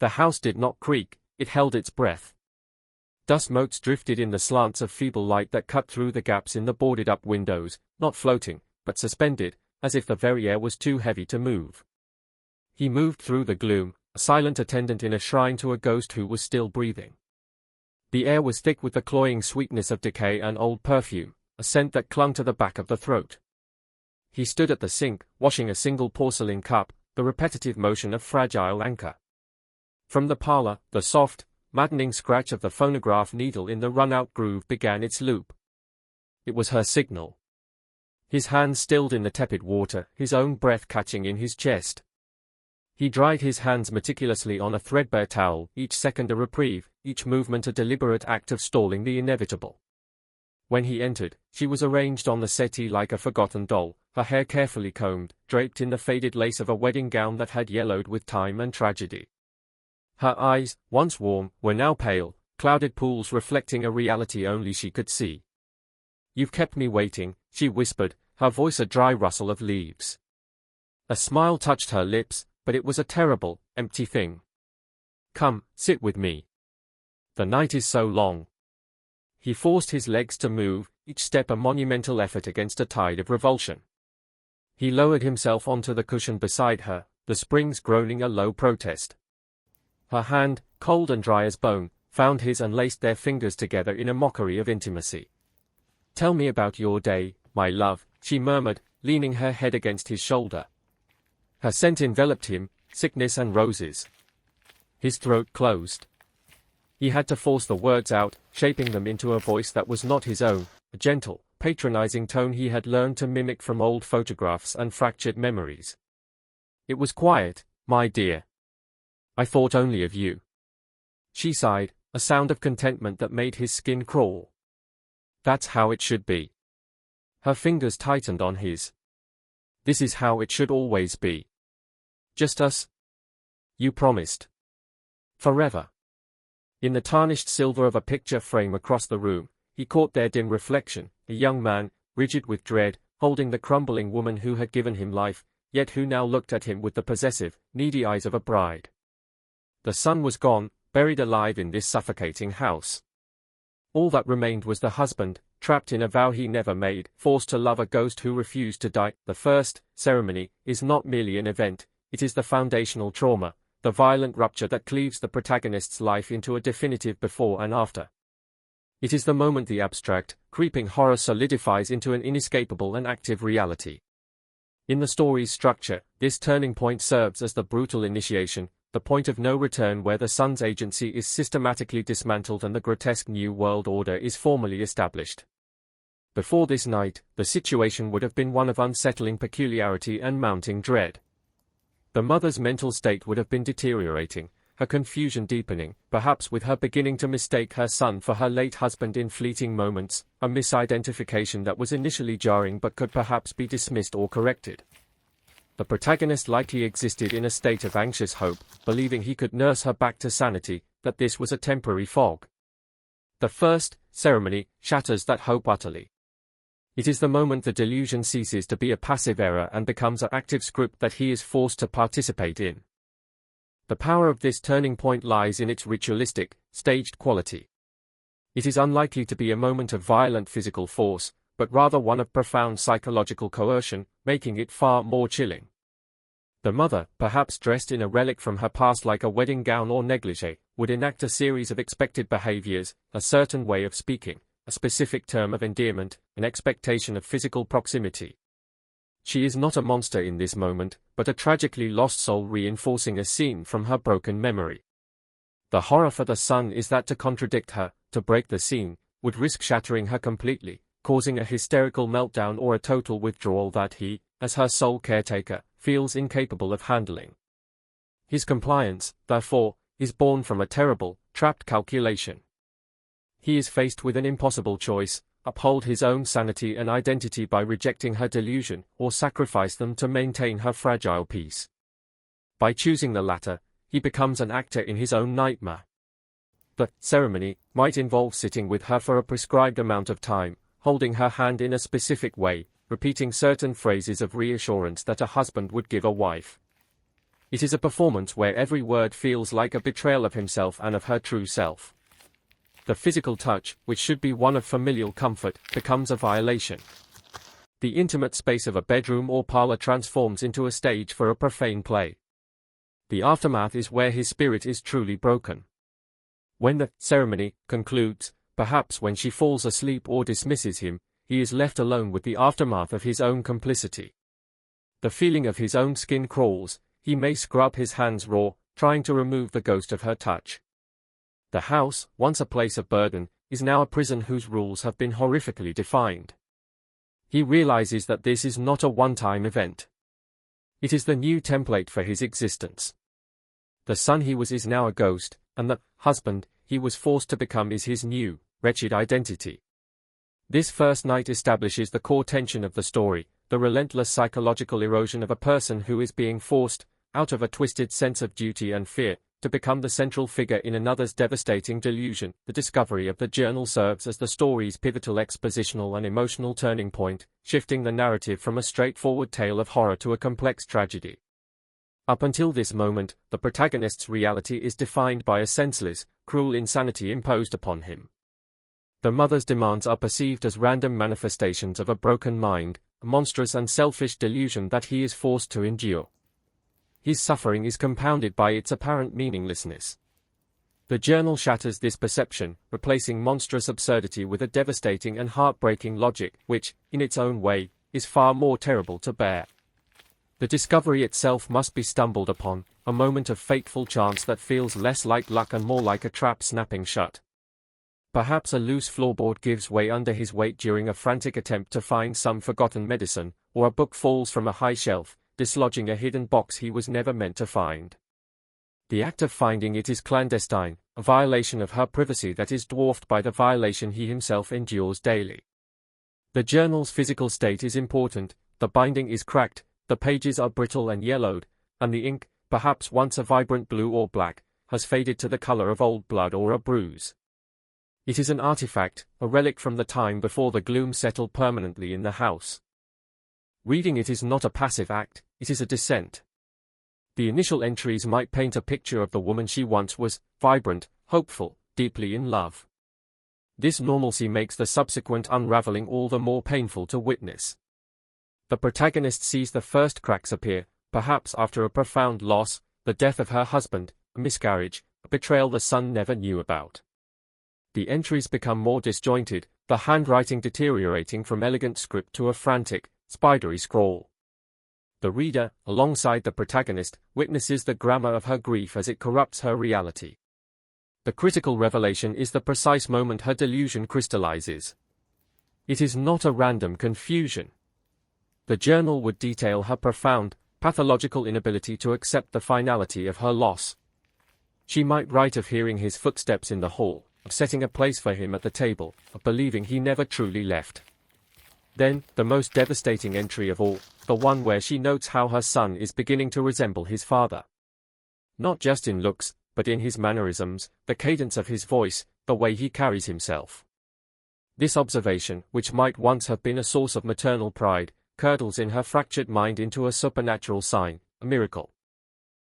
The house did not creak, it held its breath. Dust motes drifted in the slants of feeble light that cut through the gaps in the boarded-up windows, not floating, but suspended, as if the very air was too heavy to move. He moved through the gloom, a silent attendant in a shrine to a ghost who was still breathing. The air was thick with the cloying sweetness of decay and old perfume, a scent that clung to the back of the throat. He stood at the sink, washing a single porcelain cup, the repetitive motion of fragile anchor. From the parlor, the soft, maddening scratch of the phonograph needle in the run-out groove began its loop. It was her signal. His hands stilled in the tepid water, his own breath catching in his chest. He dried his hands meticulously on a threadbare towel, each second a reprieve, each movement a deliberate act of stalling the inevitable. When he entered, she was arranged on the settee like a forgotten doll, her hair carefully combed, draped in the faded lace of a wedding gown that had yellowed with time and tragedy. Her eyes, once warm, were now pale, clouded pools reflecting a reality only she could see. "You've kept me waiting," she whispered, her voice a dry rustle of leaves. A smile touched her lips, but it was a terrible, empty thing. "Come, sit with me. The night is so long." He forced his legs to move, each step a monumental effort against a tide of revulsion. He lowered himself onto the cushion beside her, the springs groaning a low protest. Her hand, cold and dry as bone, found his and laced their fingers together in a mockery of intimacy. "Tell me about your day, my love," she murmured, leaning her head against his shoulder. Her scent enveloped him, sickness and roses. His throat closed. He had to force the words out, shaping them into a voice that was not his own, a gentle, patronizing tone he had learned to mimic from old photographs and fractured memories. "It was quiet, my dear. I thought only of you." She sighed, a sound of contentment that made his skin crawl. "That's how it should be." Her fingers tightened on his. "This is how it should always be. Just us. You promised. Forever." In the tarnished silver of a picture frame across the room, he caught their dim reflection, a young man, rigid with dread, holding the crumbling woman who had given him life, yet who now looked at him with the possessive, needy eyes of a bride. The son was gone, buried alive in this suffocating house. All that remained was the husband, trapped in a vow he never made, forced to love a ghost who refused to die. The first ceremony is not merely an event, it is the foundational trauma, the violent rupture that cleaves the protagonist's life into a definitive before and after. It is the moment the abstract, creeping horror solidifies into an inescapable and active reality. In the story's structure, this turning point serves as the brutal initiation, the point of no return where the son's agency is systematically dismantled and the grotesque new world order is formally established. Before this night, the situation would have been one of unsettling peculiarity and mounting dread. The mother's mental state would have been deteriorating, her confusion deepening, perhaps with her beginning to mistake her son for her late husband in fleeting moments, a misidentification that was initially jarring but could perhaps be dismissed or corrected. The protagonist likely existed in a state of anxious hope, believing he could nurse her back to sanity, that this was a temporary fog. The first ceremony shatters that hope utterly. It is the moment the delusion ceases to be a passive error and becomes an active script that he is forced to participate in. The power of this turning point lies in its ritualistic, staged quality. It is unlikely to be a moment of violent physical force, but rather one of profound psychological coercion, making it far more chilling. The mother, perhaps dressed in a relic from her past like a wedding gown or negligee, would enact a series of expected behaviors, a certain way of speaking, a specific term of endearment, an expectation of physical proximity. She is not a monster in this moment, but a tragically lost soul reinforcing a scene from her broken memory. The horror for the son is that to contradict her, to break the scene, would risk shattering her completely, causing a hysterical meltdown or a total withdrawal that he, as her sole caretaker, feels incapable of handling. His compliance, therefore, is born from a terrible, trapped calculation. He is faced with an impossible choice: uphold his own sanity and identity by rejecting her delusion, or sacrifice them to maintain her fragile peace. By choosing the latter, he becomes an actor in his own nightmare. The ceremony might involve sitting with her for a prescribed amount of time, holding her hand in a specific way, repeating certain phrases of reassurance that a husband would give a wife. It is a performance where every word feels like a betrayal of himself and of her true self. The physical touch, which should be one of familial comfort, becomes a violation. The intimate space of a bedroom or parlor transforms into a stage for a profane play. The aftermath is where his spirit is truly broken. When the ceremony concludes, perhaps when she falls asleep or dismisses him, he is left alone with the aftermath of his own complicity. The feeling of his own skin crawls, he may scrub his hands raw, trying to remove the ghost of her touch. The house, once a place of burden, is now a prison whose rules have been horrifically defined. He realizes that this is not a one-time event. It is the new template for his existence. The son he was is now a ghost, and the husband he was forced to become is his new, wretched identity. This first night establishes the core tension of the story, the relentless psychological erosion of a person who is being forced, out of a twisted sense of duty and fear, to become the central figure in another's devastating delusion. The discovery of the journal serves as the story's pivotal expositional and emotional turning point, shifting the narrative from a straightforward tale of horror to a complex tragedy. Up until this moment, the protagonist's reality is defined by a senseless, cruel insanity imposed upon him. The mother's demands are perceived as random manifestations of a broken mind, a monstrous and selfish delusion that he is forced to endure. His suffering is compounded by its apparent meaninglessness. The journal shatters this perception, replacing monstrous absurdity with a devastating and heartbreaking logic, which, in its own way, is far more terrible to bear. The discovery itself must be stumbled upon, a moment of fateful chance that feels less like luck and more like a trap snapping shut. Perhaps a loose floorboard gives way under his weight during a frantic attempt to find some forgotten medicine, or a book falls from a high shelf, dislodging a hidden box he was never meant to find. The act of finding it is clandestine, a violation of her privacy that is dwarfed by the violation he himself endures daily. The journal's physical state is important, the binding is cracked, the pages are brittle and yellowed, and the ink, perhaps once a vibrant blue or black, has faded to the color of old blood or a bruise. It is an artifact, a relic from the time before the gloom settled permanently in the house. Reading it is not a passive act, it is a descent. The initial entries might paint a picture of the woman she once was, vibrant, hopeful, deeply in love. This normalcy makes the subsequent unraveling all the more painful to witness. The protagonist sees the first cracks appear, perhaps after a profound loss, the death of her husband, a miscarriage, a betrayal the son never knew about. The entries become more disjointed, the handwriting deteriorating from elegant script to a frantic, spidery scrawl. The reader, alongside the protagonist, witnesses the grammar of her grief as it corrupts her reality. The critical revelation is the precise moment her delusion crystallizes. It is not a random confusion. The journal would detail her profound, pathological inability to accept the finality of her loss. She might write of hearing his footsteps in the hall, of setting a place for him at the table, of believing he never truly left. Then, the most devastating entry of all, the one where she notes how her son is beginning to resemble his father. Not just in looks, but in his mannerisms, the cadence of his voice, the way he carries himself. This observation, which might once have been a source of maternal pride, curdles in her fractured mind into a supernatural sign, a miracle.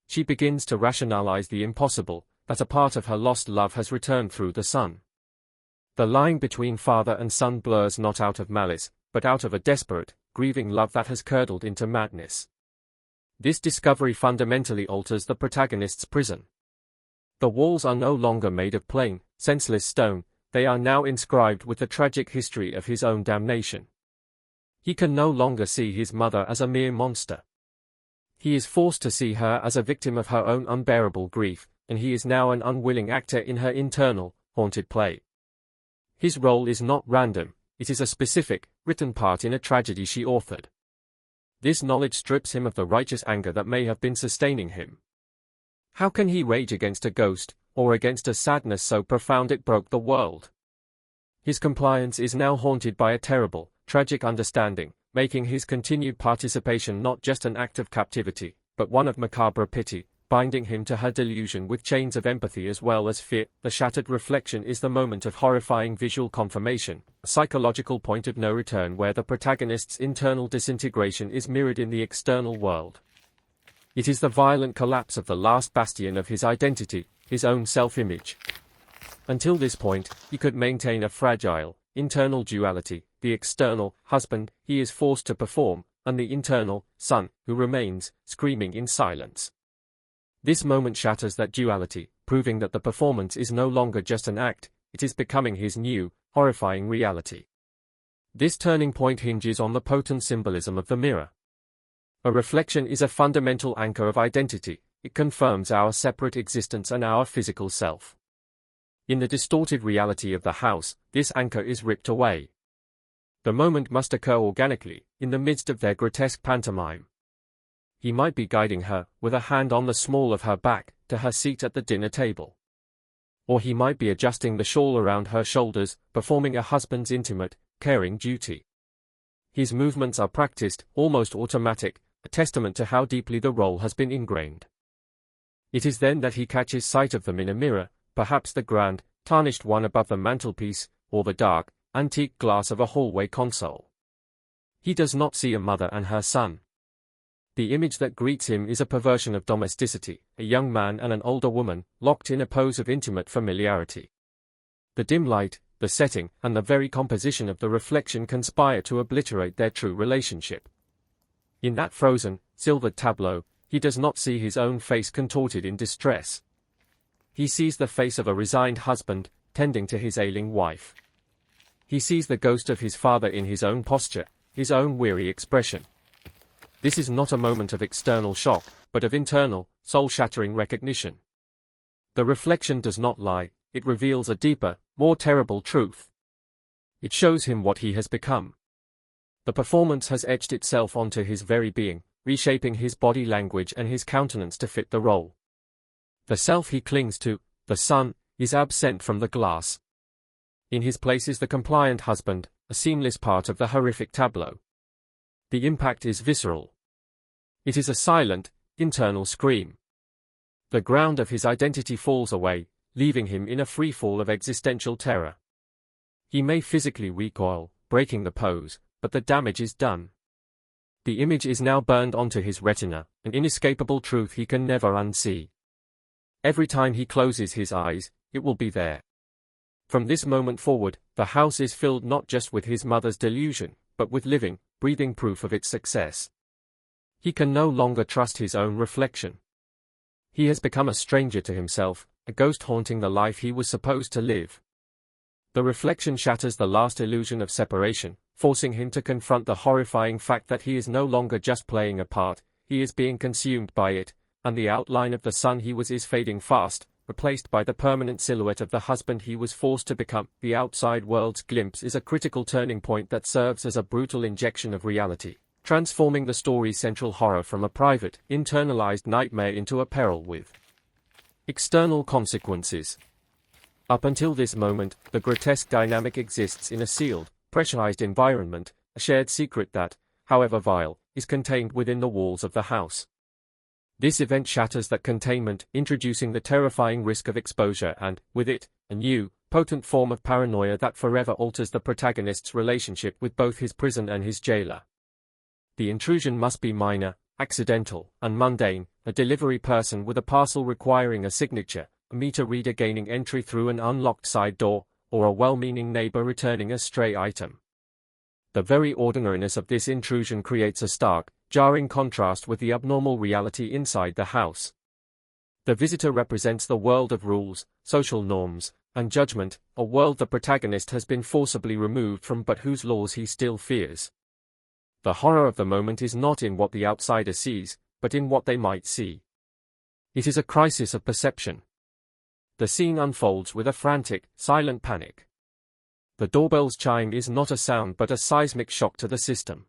She begins to rationalize the impossible, that a part of her lost love has returned through the son. The line between father and son blurs not out of malice, but out of a desperate, grieving love that has curdled into madness. This discovery fundamentally alters the protagonist's prison. The walls are no longer made of plain, senseless stone, they are now inscribed with the tragic history of his own damnation. He can no longer see his mother as a mere monster. He is forced to see her as a victim of her own unbearable grief, and he is now an unwilling actor in her internal, haunted play. His role is not random, it is a specific, written part in a tragedy she authored. This knowledge strips him of the righteous anger that may have been sustaining him. How can he rage against a ghost, or against a sadness so profound it broke the world? His compliance is now haunted by a terrible, tragic understanding, making his continued participation not just an act of captivity, but one of macabre pity, binding him to her delusion with chains of empathy as well as fear. The shattered reflection is the moment of horrifying visual confirmation, a psychological point of no return where the protagonist's internal disintegration is mirrored in the external world. It is the violent collapse of the last bastion of his identity, his own self-image. Until this point, he could maintain a fragile, internal duality, the external husband he is forced to perform, and the internal son who remains, screaming in silence. This moment shatters that duality, proving that the performance is no longer just an act, it is becoming his new, horrifying reality. This turning point hinges on the potent symbolism of the mirror. A reflection is a fundamental anchor of identity, it confirms our separate existence and our physical self. In the distorted reality of the house, this anchor is ripped away. The moment must occur organically, in the midst of their grotesque pantomime. He might be guiding her, with a hand on the small of her back, to her seat at the dinner table. Or he might be adjusting the shawl around her shoulders, performing a husband's intimate, caring duty. His movements are practiced, almost automatic, a testament to how deeply the role has been ingrained. It is then that he catches sight of them in a mirror, perhaps the grand, tarnished one above the mantelpiece, or the dark, antique glass of a hallway console. He does not see a mother and her son. The image that greets him is a perversion of domesticity, a young man and an older woman, locked in a pose of intimate familiarity. The dim light, the setting, and the very composition of the reflection conspire to obliterate their true relationship. In that frozen, silvered tableau, he does not see his own face contorted in distress. He sees the face of a resigned husband, tending to his ailing wife. He sees the ghost of his father in his own posture, his own weary expression. This is not a moment of external shock, but of internal, soul-shattering recognition. The reflection does not lie, it reveals a deeper, more terrible truth. It shows him what he has become. The performance has etched itself onto his very being, reshaping his body language and his countenance to fit the role. The self he clings to, the son, is absent from the glass. In his place is the compliant husband, a seamless part of the horrific tableau. The impact is visceral. It is a silent, internal scream. The ground of his identity falls away, leaving him in a freefall of existential terror. He may physically recoil, breaking the pose, but the damage is done. The image is now burned onto his retina, an inescapable truth he can never unsee. Every time he closes his eyes, it will be there. From this moment forward, the house is filled not just with his mother's delusion, but with living, breathing proof of its success. He can no longer trust his own reflection. He has become a stranger to himself, a ghost haunting the life he was supposed to live. The reflection shatters the last illusion of separation, forcing him to confront the horrifying fact that he is no longer just playing a part, he is being consumed by it, and the outline of the son he was is fading fast, replaced by the permanent silhouette of the husband he was forced to become. The outside world's glimpse is a critical turning point that serves as a brutal injection of reality, transforming the story's central horror from a private, internalized nightmare into a peril with external consequences. Up until this moment, the grotesque dynamic exists in a sealed, pressurized environment, a shared secret that, however vile, is contained within the walls of the house. This event shatters that containment, introducing the terrifying risk of exposure and, with it, a new, potent form of paranoia that forever alters the protagonist's relationship with both his prison and his jailer. The intrusion must be minor, accidental, and mundane, a delivery person with a parcel requiring a signature, a meter reader gaining entry through an unlocked side door, or a well-meaning neighbor returning a stray item. The very ordinariness of this intrusion creates a stark, jarring contrast with the abnormal reality inside the house. The visitor represents the world of rules, social norms, and judgment, a world the protagonist has been forcibly removed from but whose laws he still fears. The horror of the moment is not in what the outsider sees, but in what they might see. It is a crisis of perception. The scene unfolds with a frantic, silent panic. The doorbell's chime is not a sound but a seismic shock to the system.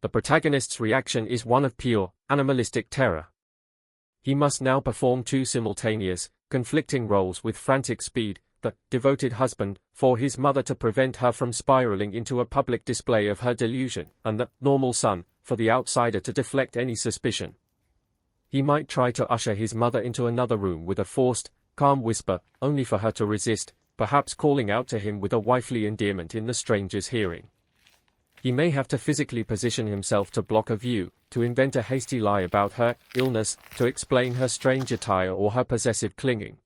The protagonist's reaction is one of pure, animalistic terror. He must now perform two simultaneous, conflicting roles with frantic speed, the devoted husband, for his mother to prevent her from spiraling into a public display of her delusion, and the normal son, for the outsider to deflect any suspicion. He might try to usher his mother into another room with a forced, calm whisper, only for her to resist, perhaps calling out to him with a wifely endearment in the stranger's hearing. He may have to physically position himself to block a view, to invent a hasty lie about her illness, to explain her strange attire or her possessive clinging.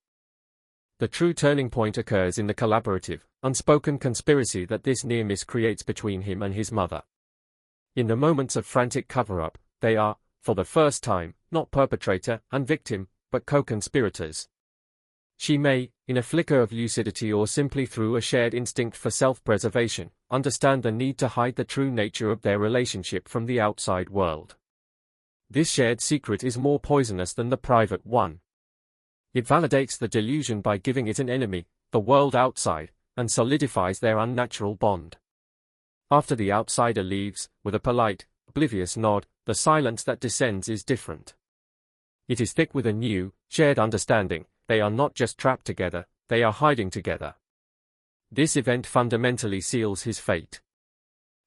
The true turning point occurs in the collaborative, unspoken conspiracy that this near miss creates between him and his mother. In the moments of frantic cover-up, they are, for the first time, not perpetrator and victim, but co-conspirators. She may, in a flicker of lucidity or simply through a shared instinct for self-preservation, understand the need to hide the true nature of their relationship from the outside world. This shared secret is more poisonous than the private one. It validates the delusion by giving it an enemy, the world outside, and solidifies their unnatural bond. After the outsider leaves, with a polite, oblivious nod, the silence that descends is different. It is thick with a new, shared understanding. They are not just trapped together, they are hiding together. This event fundamentally seals his fate.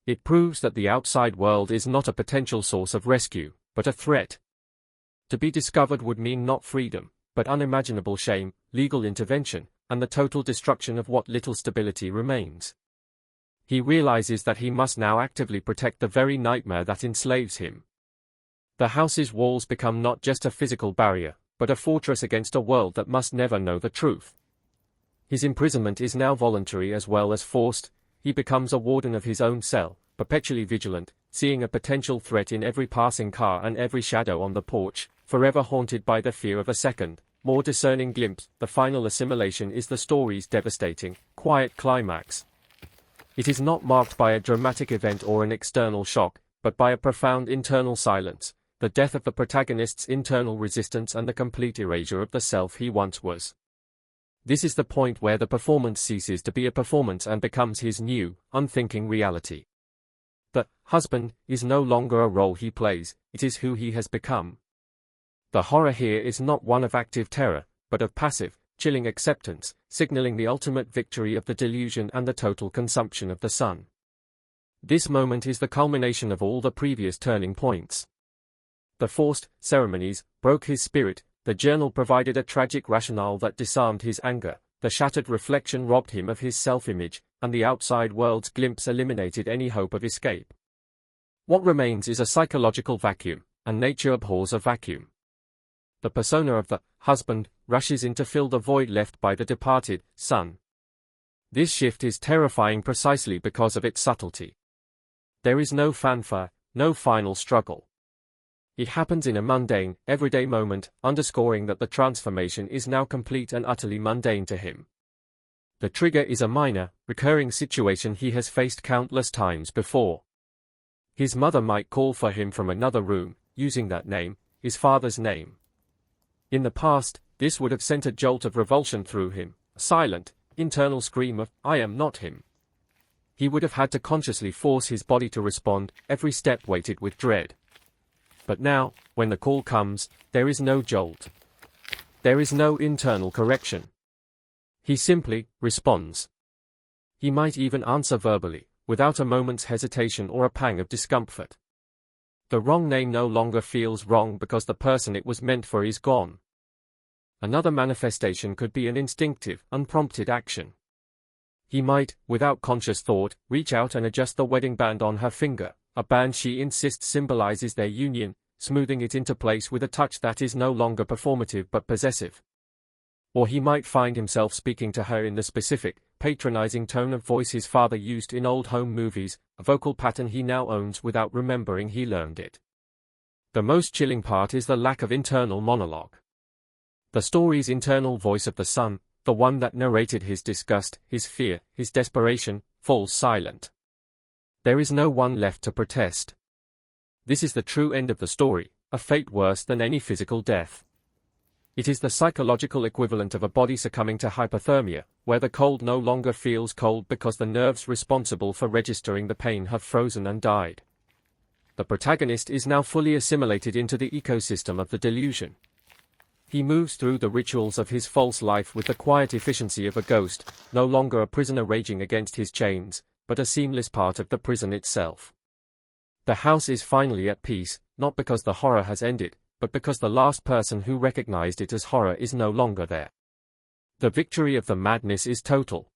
It proves that the outside world is not a potential source of rescue, but a threat. To be discovered would mean not freedom, but unimaginable shame, legal intervention, and the total destruction of what little stability remains. He realizes that he must now actively protect the very nightmare that enslaves him. The house's walls become not just a physical barrier, but a fortress against a world that must never know the truth. His imprisonment is now voluntary as well as forced. He becomes a warden of his own cell, perpetually vigilant, seeing a potential threat in every passing car and every shadow on the porch, forever haunted by the fear of a second, more discerning glimpse. The final assimilation is the story's devastating, quiet climax. It is not marked by a dramatic event or an external shock, but by a profound internal silence, the death of the protagonist's internal resistance and the complete erasure of the self he once was. This is the point where the performance ceases to be a performance and becomes his new, unthinking reality. The husband is no longer a role he plays, it is who he has become. The horror here is not one of active terror, but of passive, chilling acceptance, signaling the ultimate victory of the delusion and the total consumption of the sun. This moment is the culmination of all the previous turning points. The forced ceremonies broke his spirit, the journal provided a tragic rationale that disarmed his anger, the shattered reflection robbed him of his self-image, and the outside world's glimpse eliminated any hope of escape. What remains is a psychological vacuum, and nature abhors a vacuum. The persona of the husband rushes in to fill the void left by the departed son. This shift is terrifying precisely because of its subtlety. There is no fanfare, no final struggle. It happens in a mundane, everyday moment, underscoring that the transformation is now complete and utterly mundane to him. The trigger is a minor, recurring situation he has faced countless times before. His mother might call for him from another room, using that name, his father's name. In the past, this would have sent a jolt of revulsion through him, a silent, internal scream of, "I am not him." He would have had to consciously force his body to respond, every step weighted with dread. But now, when the call comes, there is no jolt. There is no internal correction. He simply responds. He might even answer verbally, without a moment's hesitation or a pang of discomfort. The wrong name no longer feels wrong because the person it was meant for is gone. Another manifestation could be an instinctive, unprompted action. He might, without conscious thought, reach out and adjust the wedding band on her finger, a band she insists symbolizes their union, smoothing it into place with a touch that is no longer performative but possessive. Or he might find himself speaking to her in the specific, patronizing tone of voice his father used in old home movies, a vocal pattern he now owns without remembering he learned it. The most chilling part is the lack of internal monologue. The story's internal voice of the son, the one that narrated his disgust, his fear, his desperation, falls silent. There is no one left to protest. This is the true end of the story, a fate worse than any physical death. It is the psychological equivalent of a body succumbing to hypothermia, where the cold no longer feels cold because the nerves responsible for registering the pain have frozen and died. The protagonist is now fully assimilated into the ecosystem of the delusion. He moves through the rituals of his false life with the quiet efficiency of a ghost, no longer a prisoner raging against his chains, but a seamless part of the prison itself. The house is finally at peace, not because the horror has ended, but because the last person who recognized it as horror is no longer there. The victory of the madness is total.